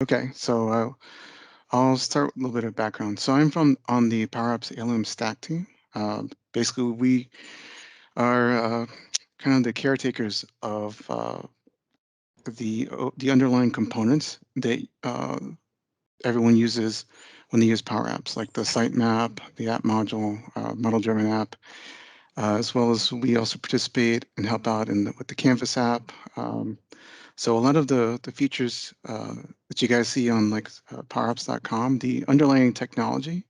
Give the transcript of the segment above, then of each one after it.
Okay, so I'll start with a little bit of background. So I'm from on the Power Apps ALM stack team. Basically, we are kind of the caretakers of the underlying components that everyone uses when they use Power Apps, like the sitemap, the app module, model-driven app, as well as we also participate and help out with the Canvas app. So a lot of the features that you guys see on like powerapps.com, the underlying technology,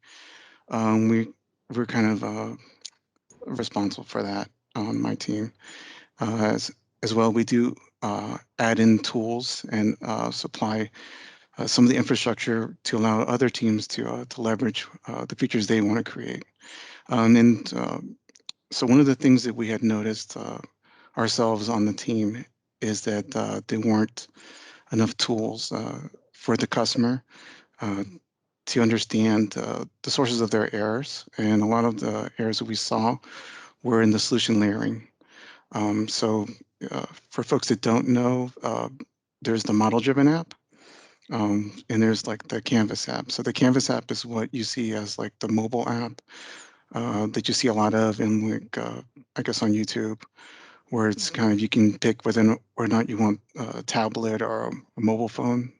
um, we we're kind of responsible for that on my team. As well, we do add in tools and supply some of the infrastructure to allow other teams to leverage the features they want to create. And so one of the things that we had noticed ourselves on the team is that there weren't enough tools for the customer uh, to understand the sources of their errors. And a lot of the errors that we saw were in the solution layering. So for folks that don't know, there's the model-driven app, and there's like the Canvas app. So the Canvas app is what you see as like the mobile app that you see a lot of in like, I guess on YouTube, where it's kind of you can pick whether or not you want a tablet or a mobile phone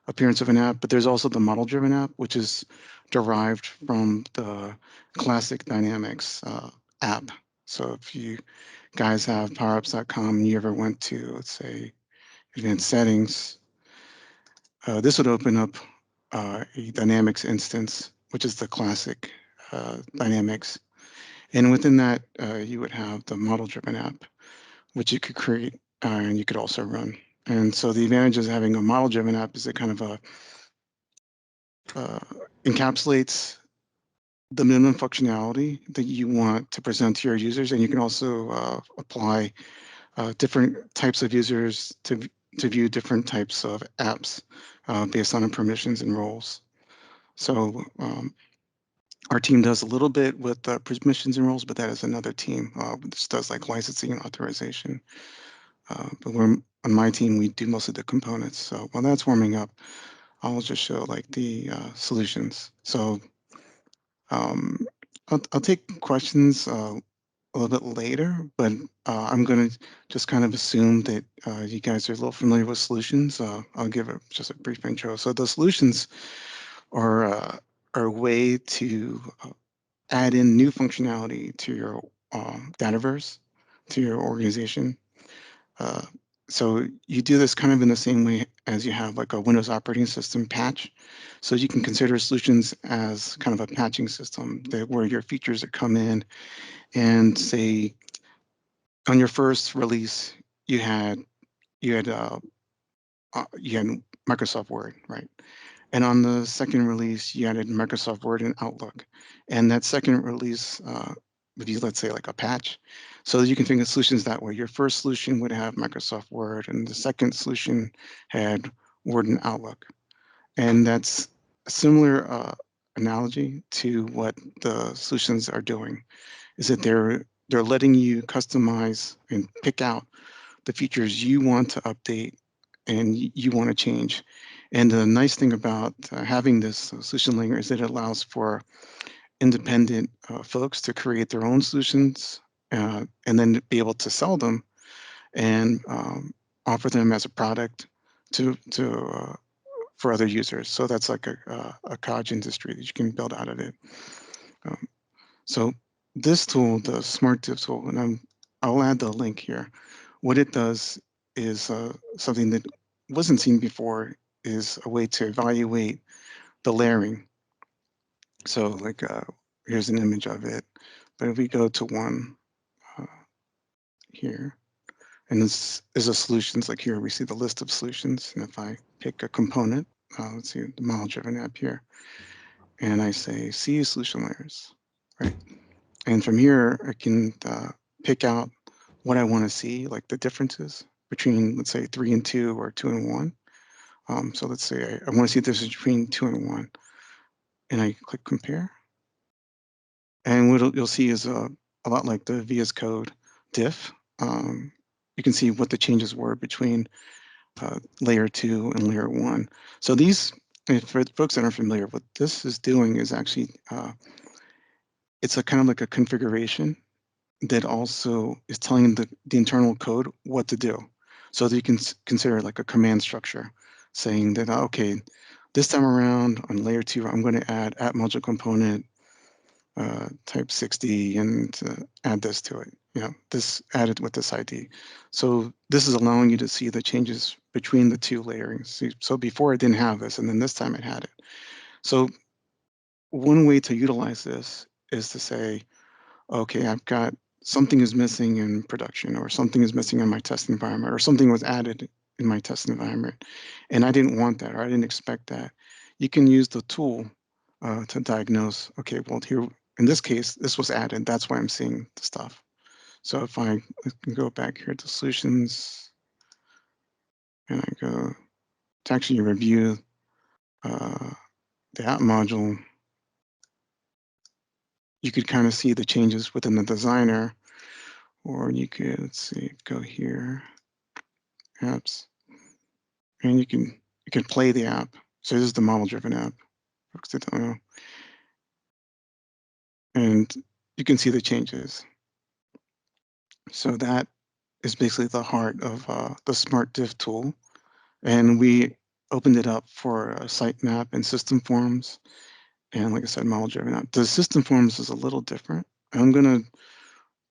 appearance of an app. But there's also the model-driven app, which is derived from the classic Dynamics app. So if you guys have powerups.com and you ever went to, let's say, advanced settings, this would open up a Dynamics instance, which is the classic Dynamics. And within that, you would have the model-driven app, which you could create and you could also run. And so the advantages of having a model-driven app is it kind of uh, encapsulates the minimum functionality that you want to present to your users, and you can also apply different types of users to view different types of apps based on the permissions and roles. So our team does a little bit with permissions and roles, but that is another team which does like licensing and authorization. But we're on my team, we do most of the components. So while that's warming up, I'll just show like the solutions. So um, I'll take questions a little bit later, but I'm going to just kind of assume that you guys are a little familiar with solutions. I'll give it just a brief intro. So the solutions are a way to add in new functionality to your Dataverse, to your organization. Uh, so you do this kind of in the same way as you have like a Windows operating system patch. So you can consider solutions as kind of a patching system that where your features that come in and say on your first release you had you had you had Microsoft Word, right? And on the second release, you added Microsoft Word and Outlook. And that second release would be, let's say, like a patch. So you can think of solutions that way. Your first solution would have Microsoft Word, and the second solution had Word and Outlook. And that's a similar analogy to what the solutions are doing, is that they're letting you customize and pick out the features you want to update and you want to change. And the nice thing about having this solution layer is that it allows for independent folks to create their own solutions and then be able to sell them and offer them as a product to for other users. So that's like a cottage industry that you can build out of it. Um, so this tool, the Smart Div tool, and I'll add the link here. What it does is something that wasn't seen before, is a way to evaluate the layering. So like here's an image of it. But if we go to one uh, here, and this is a solutions, like here we see the list of solutions. And if I pick a component, let's see the model driven app here, and I say see solution layers, right? And from here, I can pick out what I want to see, like the differences between, let's say, 3 and 2 or 2 and 1. So let's say I want to see the difference between 2 and 1. And I click compare. And what you'll see is a lot like the VS Code diff. You can see what the changes were between layer 2 and layer 1. So these, for folks that aren't familiar, what this is doing is actually, it's a kind of like a configuration that also is telling the internal code what to do. So that you can consider like a command structure saying that, okay, this time around on layer 2, I'm going to add app module component type 60 and add this to it. This added with this ID. So this is allowing you to see the changes between the two layerings. So before it didn't have this, and then this time it had it. So one way to utilize this is to say, okay, I've got something is missing in production, or something is missing in my test environment, or something was added in my test environment, and I didn't want that, or I didn't expect that. You can use the tool to diagnose, okay, well, here, in this case, this was added. That's why I'm seeing the stuff. So if I can go back here to solutions, and I go to actually review the app module, you could kind of see the changes within the designer, or you could, let's see, go here, apps, and you can play the app. So this is the model-driven app, folks that don't know, and you can see the changes. So that is basically the heart of the Smart Diff tool, and we opened it up for sitemap and system forms, and like I said, model-driven app. The system forms is a little different. I'm going to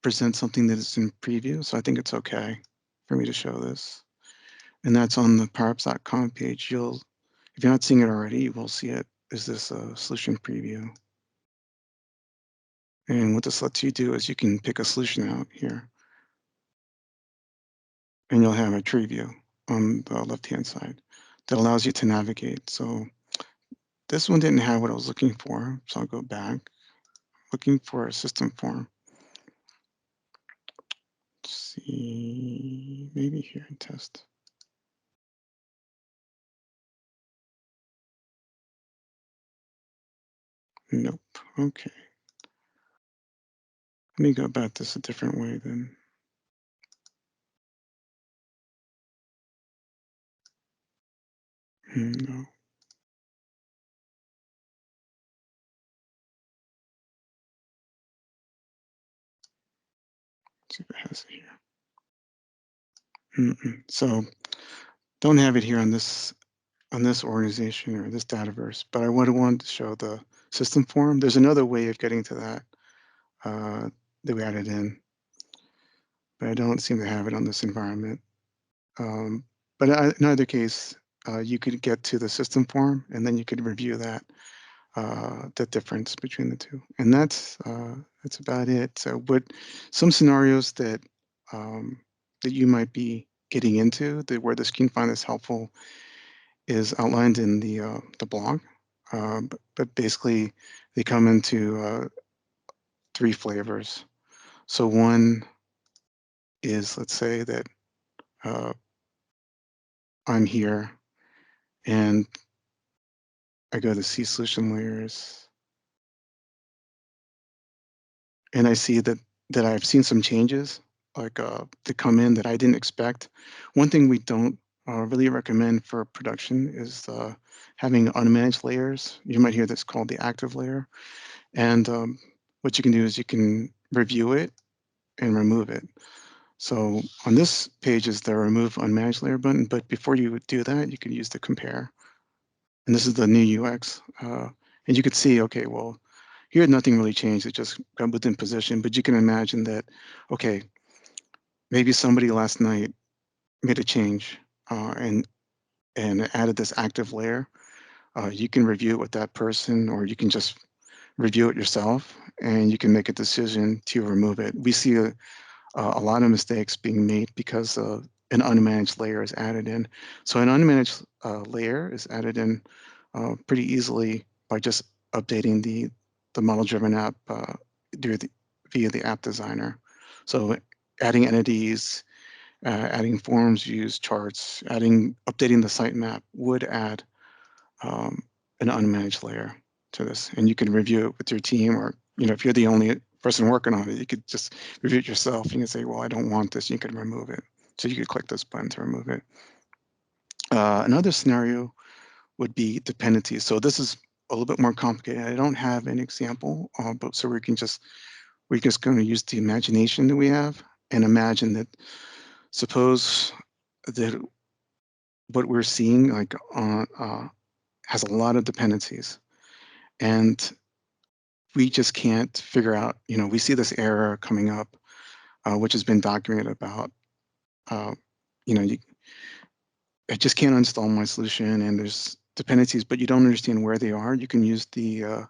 present something that is in preview, so I think it's okay for me to show this. And that's on the powerapps.com page. If you're not seeing it already, you will see it. Is this solution preview? And what this lets you do is you can pick a solution out here, and you'll have a tree view on the left-hand side that allows you to navigate. So this one didn't have what I was looking for, so I'll go back, looking for a system form. Let's see, maybe here in test. Nope. Okay. Let me go about this a different way then. No. Let's see if it has it here. So don't have it here on this organization or this Dataverse, but I wanted to show the system form. There's another way of getting to that that we added in, but I don't seem to have it on this environment. But in either case, you could get to the system form, and then you could review that, the difference between the two. And that's about it. So some scenarios that that you might be getting into, where this can find this helpful, is outlined in the blog. But basically, they come into 3 flavors. So one is, let's say that I'm here and I go to see solution layers, and I see that I've seen some changes, like to come in that I didn't expect. One thing we don't really recommend for production is having unmanaged layers. You might hear this called the active layer. And what you can do is you can review it and remove it. So on this page is the remove unmanaged layer button, but before you would do that, you could use the compare. And this is the new UX. And you could see, okay, well, here nothing really changed. It just got within position, but you can imagine that, okay, maybe somebody last night made a change and added this active layer. You can review it with that person, or you can just review it yourself, and you can make a decision to remove it. We see a lot of mistakes being made because an unmanaged layer is added in. So an unmanaged layer is added in pretty easily by just updating the model-driven app via the app designer. So adding entities, adding forms, views, charts, updating the sitemap would add an unmanaged layer to this, and you can review it with your team, or if you're the only person working on it, you could just review it yourself. You can say, well, I don't want this. You can remove it. So you could click this button to remove it. Another scenario would be dependencies. So this is a little bit more complicated. I don't have an example, but so we're just going to use the imagination that we have and imagine that, suppose that what we're seeing like on has a lot of dependencies, and we just can't figure out. We see this error coming up, which has been documented about. Uh, you I just can't install my solution, and there's dependencies, but you don't understand where they are. You can use the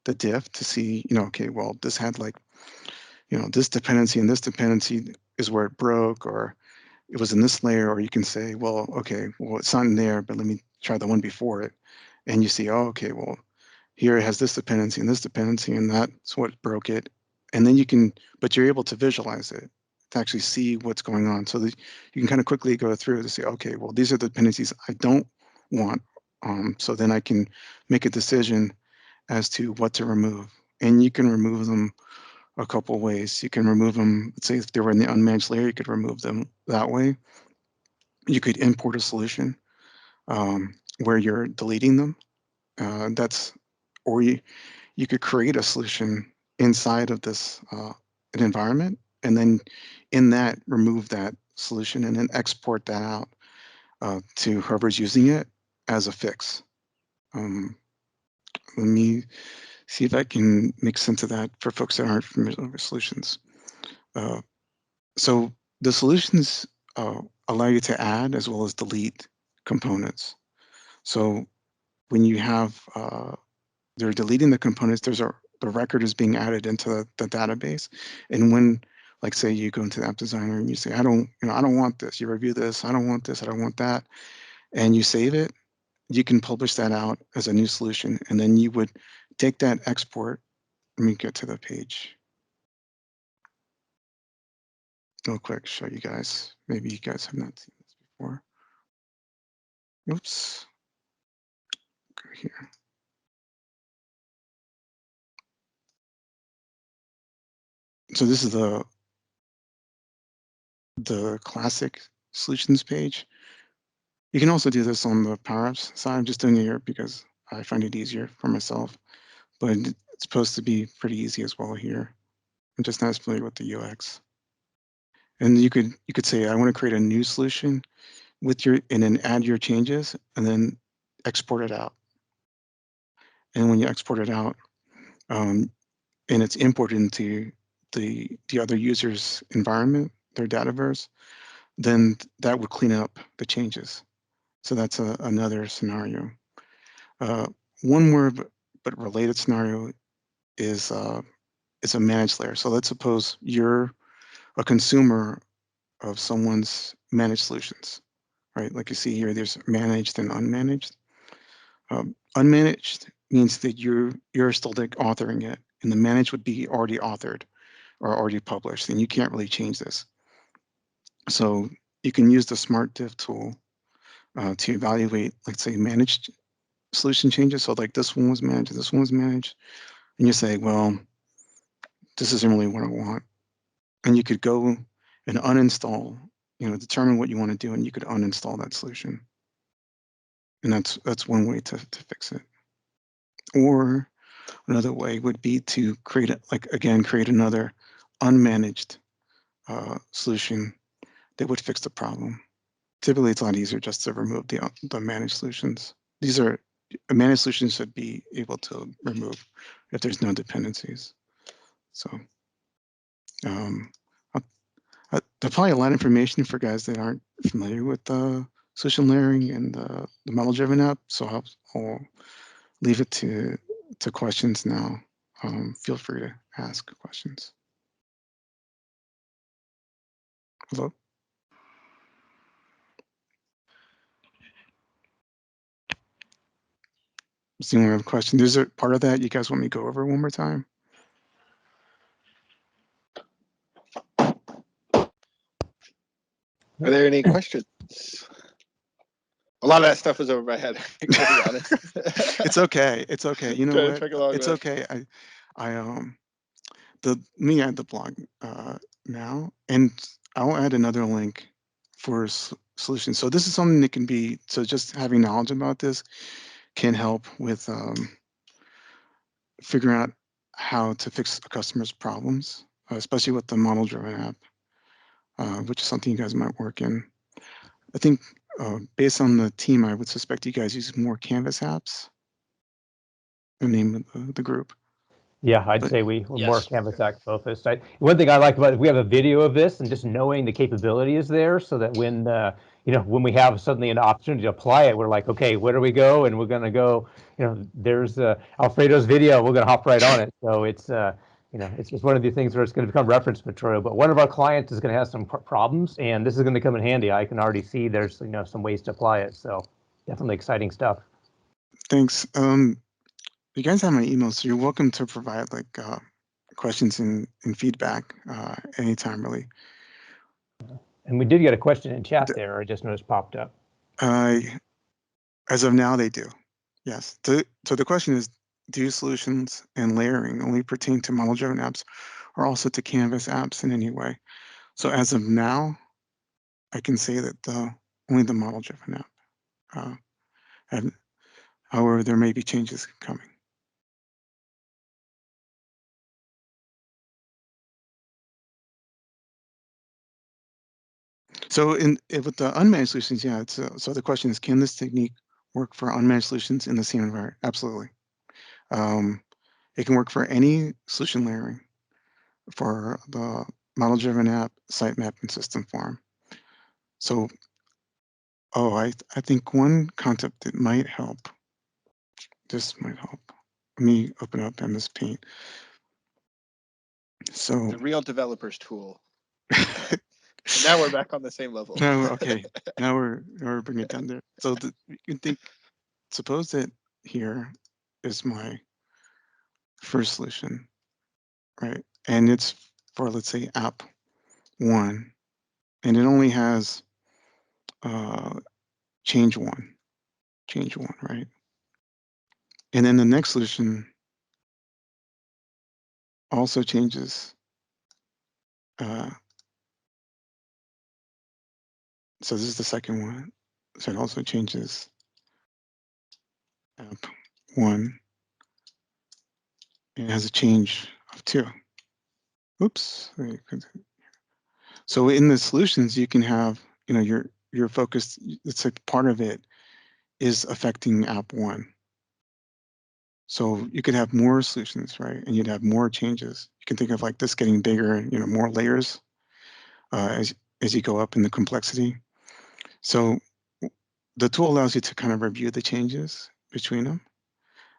diff to see, okay, well, this had like, this dependency and this dependency is where it broke, or it was in this layer, or you can say, well, okay, well, it's not in there, but let me try the one before it. And you see, oh, okay, well, here it has this dependency and this dependency, and that's what broke it. And then but you're able to visualize it to actually see what's going on. So that you can kind of quickly go through to say, okay, well, these are the dependencies I don't want. So then I can make a decision as to what to remove. And you can remove them a couple ways. You can remove them, let's say if they were in the unmanaged layer, you could remove them that way. You could import a solution where you're deleting them. Or you could create a solution inside of this an environment, and then in that remove that solution and then export that out to whoever's using it as a fix. Let me see if I can make sense of that for folks that aren't familiar with solutions. Uh, so the solutions allow you to add as well as delete components. So when you have they're deleting the components, the record is being added into the database. And when, like, say you go into the app designer and you say, I don't want this, you review this, I don't want this, I don't want that, and you save it, you can publish that out as a new solution. And then you would take that export. Let me get to the page real quick, show you guys. Maybe you guys have not seen this before. Oops, go here. So this is the classic solutions page. You can also do this on the Power Apps side. I'm just doing it here because I find it easier for myself, but it's supposed to be pretty easy as well here. I'm just not as familiar with the UX. And you could say, I want to create a new solution and then add your changes and then export it out. And when you export it out, and it's imported into the other user's environment, their Dataverse, then that would clean up the changes. So that's another scenario. Uh, one more but related scenario is a managed layer. So let's suppose you're a consumer of someone's managed solutions, right? Like you see here, there's managed and unmanaged. Unmanaged means that you're still like authoring it, and the managed would be already authored or already published, and you can't really change this. So you can use the Smart Diff tool to evaluate, let's say, managed solution changes. So like this one was managed, this one was managed, and you say, well, this isn't really what I want. And you could go and uninstall, determine what you want to do, and you could uninstall that solution. And that's one way to fix it. Or another way would be to create another unmanaged solution that would fix the problem. Typically, it's a lot easier just to remove the managed solutions. Managed solutions should be able to remove if there's no dependencies. So um, there's probably a lot of information for guys that aren't familiar with solution layering and the model-driven app. So I'll leave it to questions now. Feel free to ask questions. Hello? Does anyone have a question? There's a part of that you guys want me to go over one more time? Are there any questions? A lot of that stuff was over my head, to be honest. It's okay. It's okay. You know what? It's okay. Let me add the blog now, and I'll add another link for solutions. So this is something that can be, so just having knowledge about this can help with figuring out how to fix a customer's problems, especially with the model-driven app, which is something you guys might work in. I think based on the team, I would suspect you guys use more Canvas apps, the name of the group. Yeah, I'd But say we're Yes. more Canvas app focused. One thing I like about it, we have a video of this, and just knowing the capability is there, so that when when we have suddenly an opportunity to apply it, we're like, okay, where do we go? And we're going to go. There's Alfredo's video. We're going to hop right on it. So it's it's one of the things where it's going to become reference material. But one of our clients is going to have some problems, and this is going to come in handy. I can already see there's some ways to apply it. So definitely exciting stuff. thanks. You guys have my email, so you're welcome to provide like questions and feedback anytime, really. And we did get a question in chat there. I just noticed popped up. As of now, they do. Yes. So the question is, do solutions and layering only pertain to model-driven apps or also to Canvas apps in any way? So as of now, I can say that only the model-driven app. And however, there may be changes coming. So with the unmanaged solutions, yeah. So the question is, can this technique work for unmanaged solutions in the same environment? Absolutely. It can work for any solution layering for the model-driven app, sitemap, and system form. So, I think one concept that might help. This might help. Let me open up MS Paint. So The real developer's tool. Now we're back on the same level. No, okay. Now we're bringing it down there. So you can think. Suppose that here is my first solution, right? And it's for, let's say, app 1, and it only has change 1, right? And then the next solution also changes. So this is the second one. So it also changes app 1. And it has a change of 2. Oops. So in the solutions, you can have, your focus, it's like part of it is affecting app 1. So you could have more solutions, right? And you'd have more changes. You can think of like this getting bigger, more layers as you go up in the complexity. So the tool allows you to kind of review the changes between them.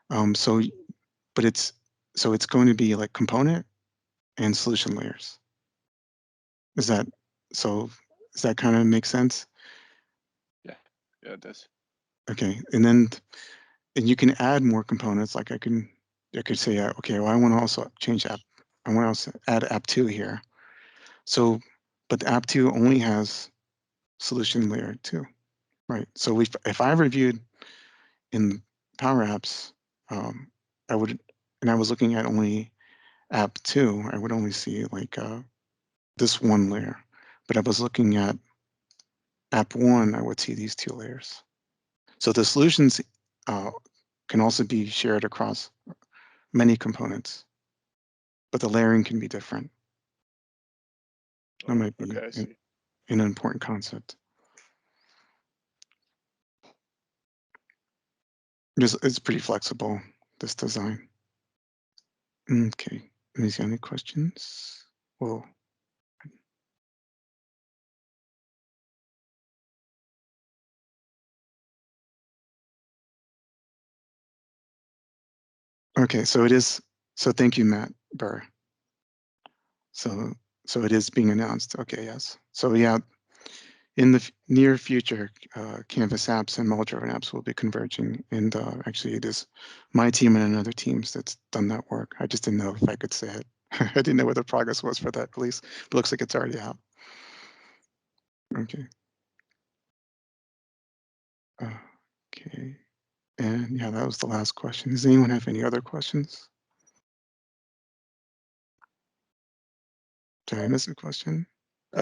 But it's going to be like component and solution layers. Does that kind of make sense? Yeah, it does. Okay, and you can add more components. Like I could say, okay, well, I want to also change app. I want to also add app 2 here. So, but the app 2 only has solution layer 2, right? So if I reviewed in Power Apps, I would, and I was looking at only app 2, I would only see like this one layer. But if I was looking at app 1, I would see these 2 layers. So the solutions can also be shared across many components, but the layering can be different. That might be an important concept. It's pretty flexible, this design. Okay, let me see any questions. Well, okay, so it is. So thank you, Matt Burr. So it is being announced. Okay, yes. So yeah, in the near future, Canvas apps and model-driven apps will be converging. And actually, it is my team and another teams that's done that work. I just didn't know if I could say it. I didn't know what the progress was for that release. It looks like it's already out. Okay. Okay. And yeah, that was the last question. Does anyone have any other questions? Did I miss a question?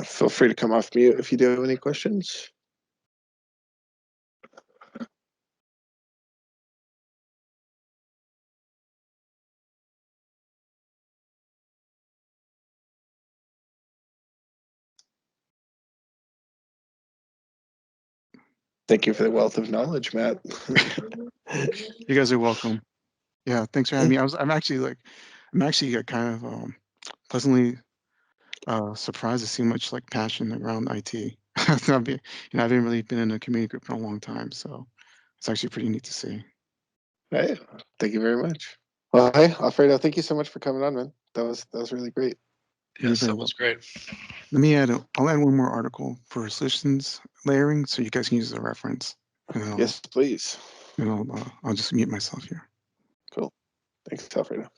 Feel free to come off mute if you do have any questions. Thank you for the wealth of knowledge, Matt. You guys are welcome. Yeah, thanks for having me. I'm actually kind of pleasantly surprised to see much like passion around IT. I've haven't really been in a community group in a long time, so it's actually pretty neat to see. Right. Thank you very much. Well, hey, Alfredo, thank you so much for coming on, man. That was really great. You're Yes, very that was welcome. great. Let me I'll add one more article for solutions layering, so you guys can use as a reference. And Yes, please. I'll just mute myself here. Cool. Thanks, Alfredo.